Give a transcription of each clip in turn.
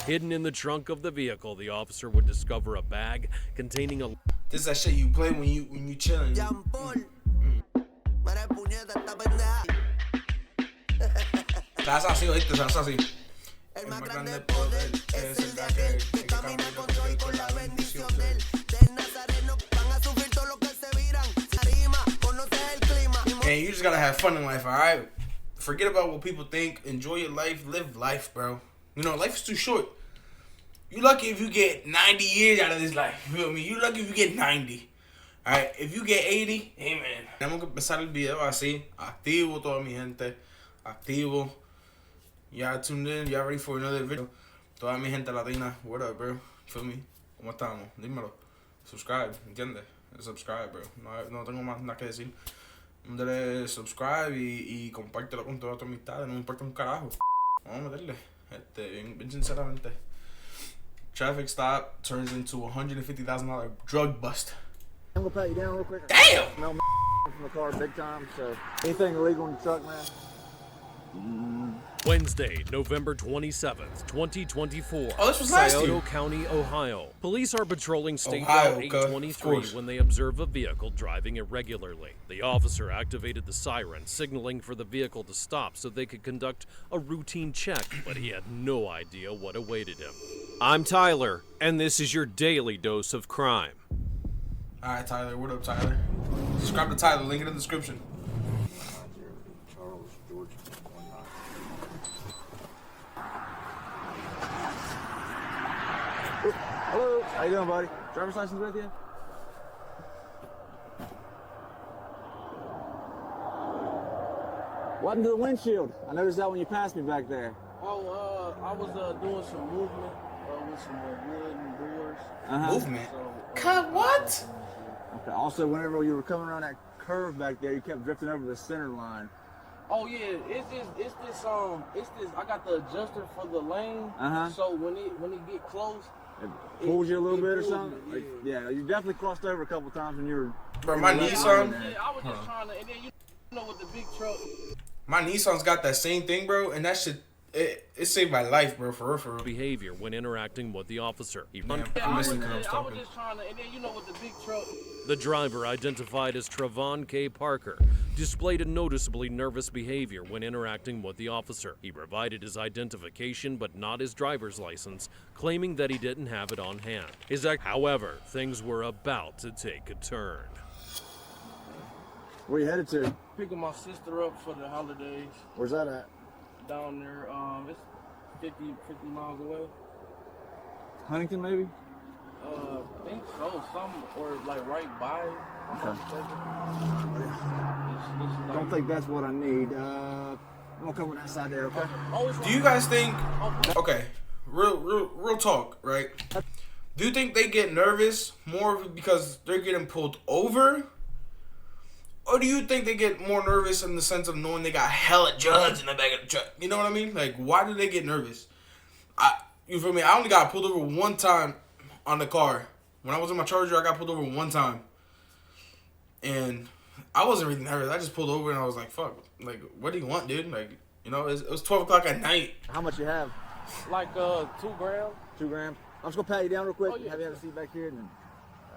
Hidden in the trunk of the vehicle, the officer would discover a bag containing a... This is that shit you play when you chilling. Estás así, oíste, estás así. El más grande poder es el de aquel que camina con Dios y con la bendición de él. Del Nazareno van a sufrir todo lo que se viran. Arima, conoce el clima. Man, you just gotta have fun in life, alright? Forget about what people think. Enjoy your life. Live life, bro. You know, life is too short. You lucky if you get 90 years out of this life. You feel me? You lucky if you get 90. Alright, if you get 80, hey man. Tenemos que empezar el video así. Activo toda mi gente. Activo. Y'all tuned in. Y'all ready for another video. Toda mi gente latina. What up, bro? Feel me? ¿Cómo estamos? Dímelo. Subscribe. ¿Entiendes? Subscribe, bro. No tengo más nada que decir. Dale subscribe y compártelo con todas tus amistades. No me importa un carajo. Vamos a meterle. Bien sinceramente. Traffic stop turns into $150,000 drug bust. I'm gonna pat you down real quick. Damn! Smell from the car big time. So anything illegal in the truck, man? Wednesday, November 27th, 2024. Oh, this was last year. Scioto County, Ohio. Police are patrolling State Ohio, Route okay, 823 when they observe a vehicle driving irregularly. The officer activated the siren, signaling for the vehicle to stop so they could conduct a routine check, but he had no idea what awaited him. I'm Tyler, and this is your daily dose of crime. Alright, Tyler. What up, Tyler? Subscribe to Tyler. Link in the description. Charles, George, 19. Hello. How you doing, buddy? Driver's license with you? What happened to the windshield? I noticed that when you passed me back there. Oh, I was doing some movement with some wood and doors. Movement? So, Cut what? Okay. Also, whenever you were coming around that curve back there, you kept drifting over the center line. oh yeah, it's this. I got the adjuster for the lane. So when it get close, It pulls you a little it bit or pulls something? me, Like, yeah, you definitely crossed over a couple times when you were... Bro, my yeah, Nissan, I was just trying to, and then you know with the big truck. my Nissan's got that same thing, bro, and that shit, it saved my life, bro, for real, for real. Behavior when interacting with the officer. Yeah, Yeah, I'm I was listening 'cause I was talking. just trying to, and then you know with the big truck. The driver, identified as Travon K. Parker, displayed a noticeably nervous behavior when interacting with the officer. He provided his identification but not his driver's license, claiming that he didn't have it on hand. However, things were about to take a turn. Where you headed to? Picking my sister up for the holidays Where's that at? down there. It's 50 miles away. Huntington, maybe? I think so. Or like right by. I'm not mistaken. It's like, Don't think that's what I need. I'm gonna come with that side there, okay? oh, it's Do you guys think, okay, real talk, right? Do you think they get nervous more because they're getting pulled over? Or do you think they get more nervous in the sense of knowing they got hella drugs in the back of the truck? You know what I mean? Like, why do they get nervous? You feel me? I only got pulled over one time on the car. When I was in my Charger, I got pulled over one time. And I wasn't really nervous. I just pulled over and I was like, fuck. Like, what do you want, dude? Like, you know, it was 12 o'clock at night. How much you have? like 2 grams. 2 grams? I'm just gonna pat you down real quick. Oh, yeah. Have you have a seat back here? And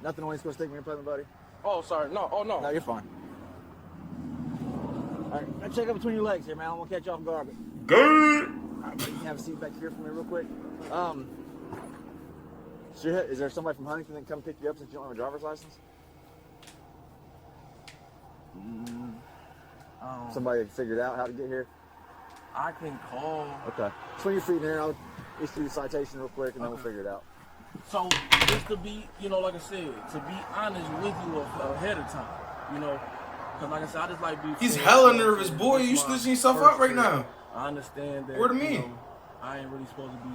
nothing on you supposed to stick me in present, buddy? Oh, sorry. No. Oh, no. No, you're fine. Alright, gotta check up between your legs here, man. I won't catch you off guard. Good. Alright, buddy, you can have a seat back here for me real quick. So is there somebody from Huntington that can come pick you up since you don't have a driver's license? Somebody that figured out how to get here? I can call. Okay. Swing your feet in there. I'll issue the citation real quick and then we'll figure it out. So just to be, like I said, to be honest with you ahead of time, because like I said, I just like be. He's hella nervous, boy. You snitching yourself up right now. I understand that. What do you mean? I ain't really supposed to be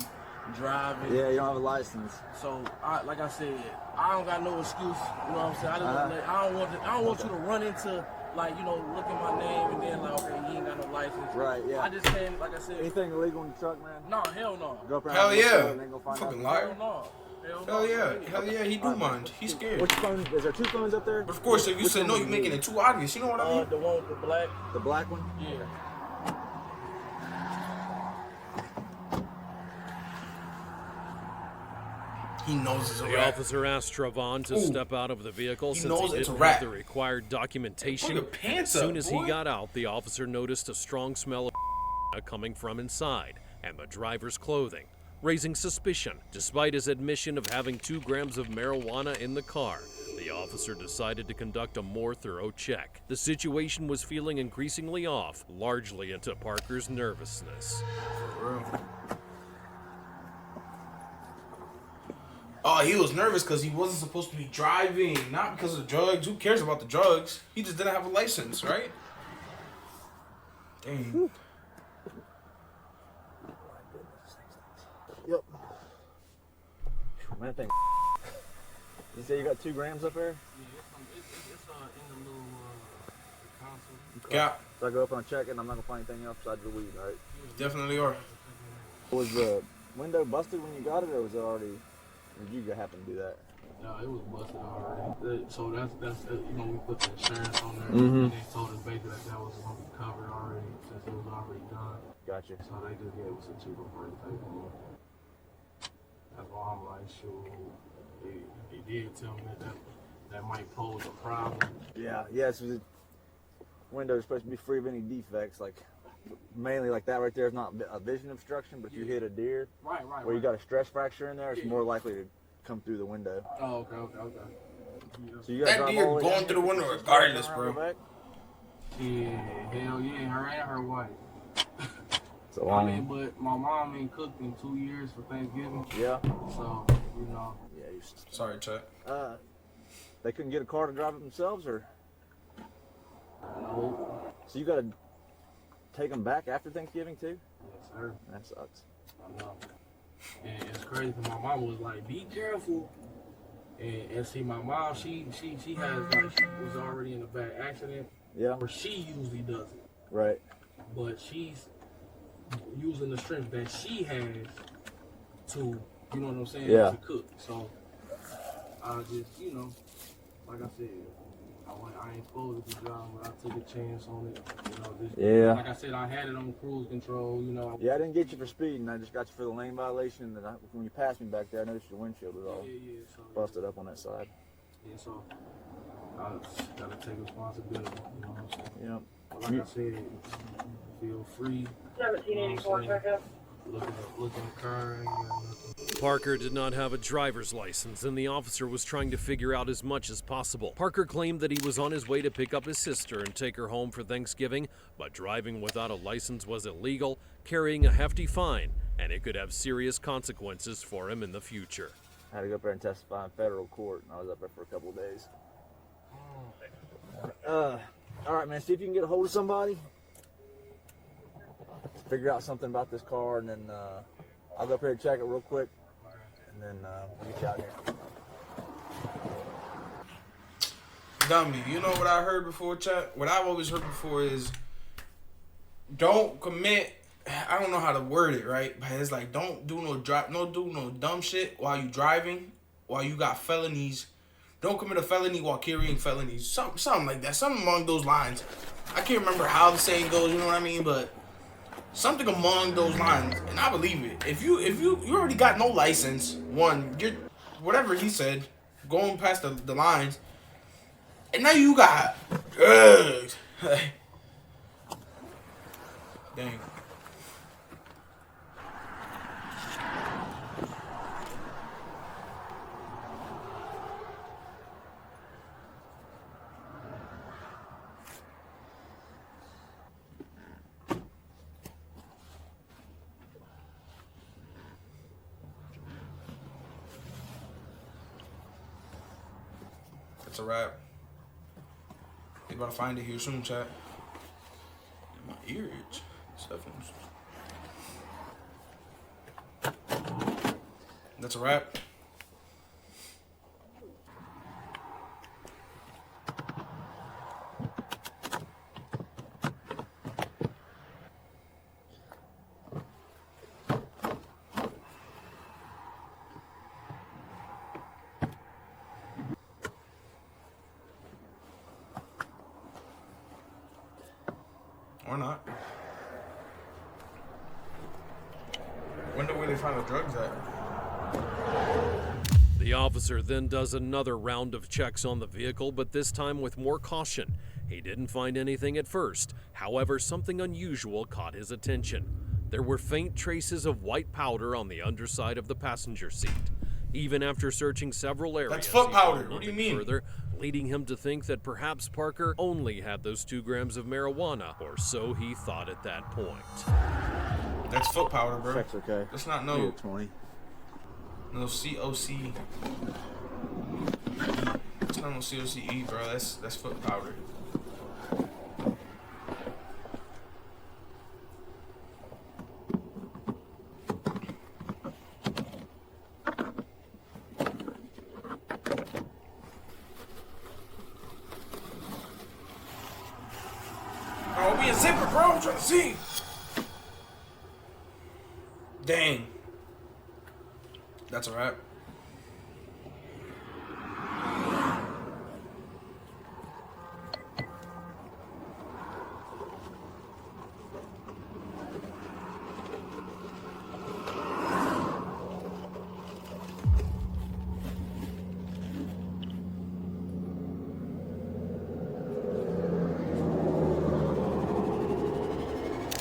driving. Yeah, you don't have a license. So like I said, I don't got no excuse. You know what I'm saying? I don't want you to run into look at my name and then okay, he ain't got no license. Right, yeah. I just saying, like I said. Anything illegal in the truck, man? No, hell no. Go up around Hell and look yeah. and then go find Fucking out. liar. Hell no. Hell yeah, he do mind. He's scared. Which phone? Is there 2 phones up there? But of course, if you Which say one no, do you're you making need? it too obvious. You know what I mean? The one with the black. The black one? Yeah. He knows it's a The wrap. officer asked Travon to Ooh. step out of the vehicle He since knows he it's a didn't wrap. have the required documentation. Pull your pants As soon up, as boy. he got out, the officer noticed a strong smell of coming from inside and the driver's clothing, raising suspicion. Despite his admission of having 2 grams of marijuana in the car, the officer decided to conduct a more thorough check. The situation was feeling increasingly off, largely into Parker's nervousness. For real. Oh, he was nervous because he wasn't supposed to be driving, not because of drugs. Who cares about the drugs? He just didn't have a license, right? Dang. Yep. Man, I think. You say you got 2 grams up there? It's in the little console. Yeah, So I go up and I check it and I'm not gonna find anything else besides the weed, right? definitely are. Was the window busted when you got it, or was it already? Did you happen to do that? No, it was busted already. So that's you know, we put the insurance on there, Mhm. and they told us basically that was going to be covered already since it was already done. Gotcha. So they just gave us a cheaper price paperwork. That's why I'm like, shoot, they did tell me that might pose a problem. Yeah. Yes. The window is supposed to be free of any defects, like mainly like that right there is not a vision obstruction, but if you hit a deer Right. where you got a stress fracture in there, it's more likely to come through the window. Oh, okay. So you gotta That drive deer all the way going down through the here, window just regardless, turn around, bro. go back? Yeah, hell yeah, her and her wife. So I mean, but my mom ain't cooked in 2 years for Thanksgiving, yeah. so you know. Yeah. Sorry, Chet. They couldn't get a car to drive it themselves, or No. so you gotta take them back after Thanksgiving too. Yes, sir. That sucks. I know. And it's crazy because my mom was like, "Be careful." And see, my mom, she has like, she was already in a bad accident, Yeah. where she usually does it, Right. but she's using the strength that she has to, you know what I'm saying, Yeah. to cook. So I just, you know, like I said, I ain't supposed to be driving, but I took a chance on it. You know, just, Yeah. like I said, I had it on cruise control. You know. Yeah, I didn't get you for speeding. I just got you for the lane violation. And when you passed me back there, I noticed your windshield was all Yeah. So, busted up on that side. yeah, so I just gotta take responsibility. You know what I'm saying? Yep. But like I said, feel free. 1784 checkup. Look in the car. Ain't got nothing. Parker did not have a driver's license, and the officer was trying to figure out as much as possible. Parker claimed that he was on his way to pick up his sister and take her home for Thanksgiving, but driving without a license was illegal, carrying a hefty fine, and it could have serious consequences for him in the future. I had to go up there and testify in federal court, and I was up there for a couple of days. All right, man. See if you can get a hold of somebody. Figure out something about this car, and then I'll go up here and check it real quick, and then we'll get you out here. Dummy, you know what I heard before, Chet? What I've always heard before is don't commit. I don't know how to word it right, but it's like don't do no dumb shit while you driving, while you got felonies. Don't commit a felony while carrying felonies. Something like that. Something along those lines. I can't remember how the saying goes. You know what I mean? But something along those lines, and I believe it. If you already got no license, you're whatever he said, going past the lines, and now you got drugs. Dang. That's a wrap. You about to find it here soon, chat. My ear itch. Stuffings. That's a wrap. Or not. Wonder where they find the drugs at. The officer then does another round of checks on the vehicle, but this time with more caution. He didn't find anything at first. However, something unusual caught his attention. There were faint traces of white powder on the underside of the passenger seat. Even after searching several areas, That's foot he powder. found What do you nothing mean? further, leading him to think that perhaps Parker only had those 2 grams of marijuana, or so he thought at that point. That's foot powder, bro. Check's okay. That's not You no get 20. COC. It's not no COCE, bro. That's foot powder. Oh, we in zipper, bro. I'm trying to see. Dang. That's a wrap.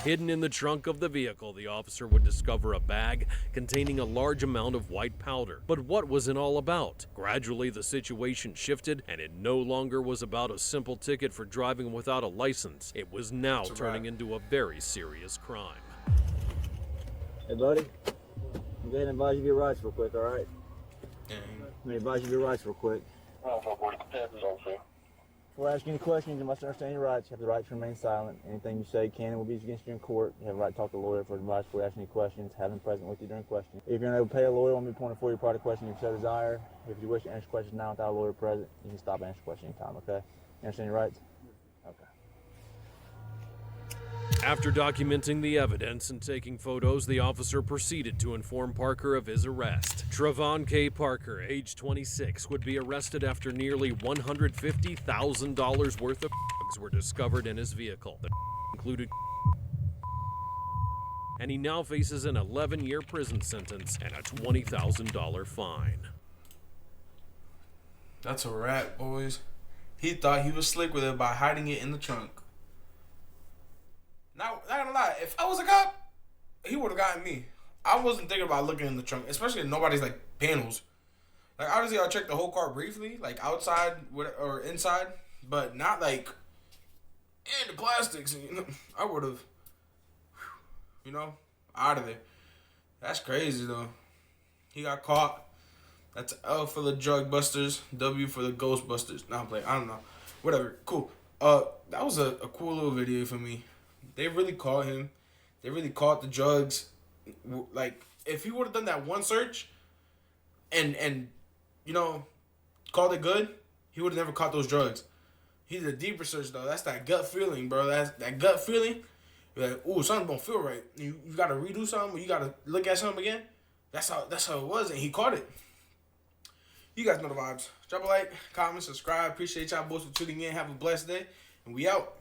Hidden in the trunk of the vehicle, the officer would discover a bag containing a large amount of white powder. But what was it all about? Gradually, the situation shifted, and it no longer was about a simple ticket for driving without a license. It was now That's a turning wrap. into a very serious crime. Hey, buddy. I'm going to advise you your rights real quick, all right? Dang. Let me advise you your rights real quick. Before I ask you any questions, you must understand your rights. You have the right to remain silent. Anything you say can and will be used against you in court. You have the right to talk to a lawyer for advice before you ask any questions. Have them present with you during questioning. If you're unable to pay a lawyer, want me to point for your part of question if you so desire. If you wish to answer questions now without a lawyer present, you can stop answering questions anytime, okay? You understand your rights? Okay. After documenting the evidence and taking photos, the officer proceeded to inform Parker of his arrest. Travon K. Parker, age 26, would be arrested after nearly $150,000 worth of drugs were discovered in his vehicle. The included, and he now faces an 11-year prison sentence and a $20,000 fine. That's a wrap, boys. He thought he was slick with it by hiding it in the trunk. Not gonna lie, if I was a cop, he would have gotten me. I wasn't thinking about looking in the trunk, especially if nobody's like panels. Like obviously, I'll check the whole car briefly, like outside or inside, but not like in the plastics. You know, I would have, out of there. That's crazy though. He got caught. That's L for the drug busters, W for the ghost busters. Nah, I'm playing. I don't know. Whatever. Cool. That was a cool little video for me. They really caught him. They really caught the drugs. Like, if he would have done that one search and called it good, he would have never caught those drugs. He did a deeper search, though. That's that gut feeling, bro. That's that gut feeling. You're like, ooh, something don't feel right. You got to redo something. Or you got to look at something again. That's how it was, and he caught it. You guys know the vibes. Drop a like, comment, subscribe. Appreciate y'all boys for tuning in. Have a blessed day, and we out.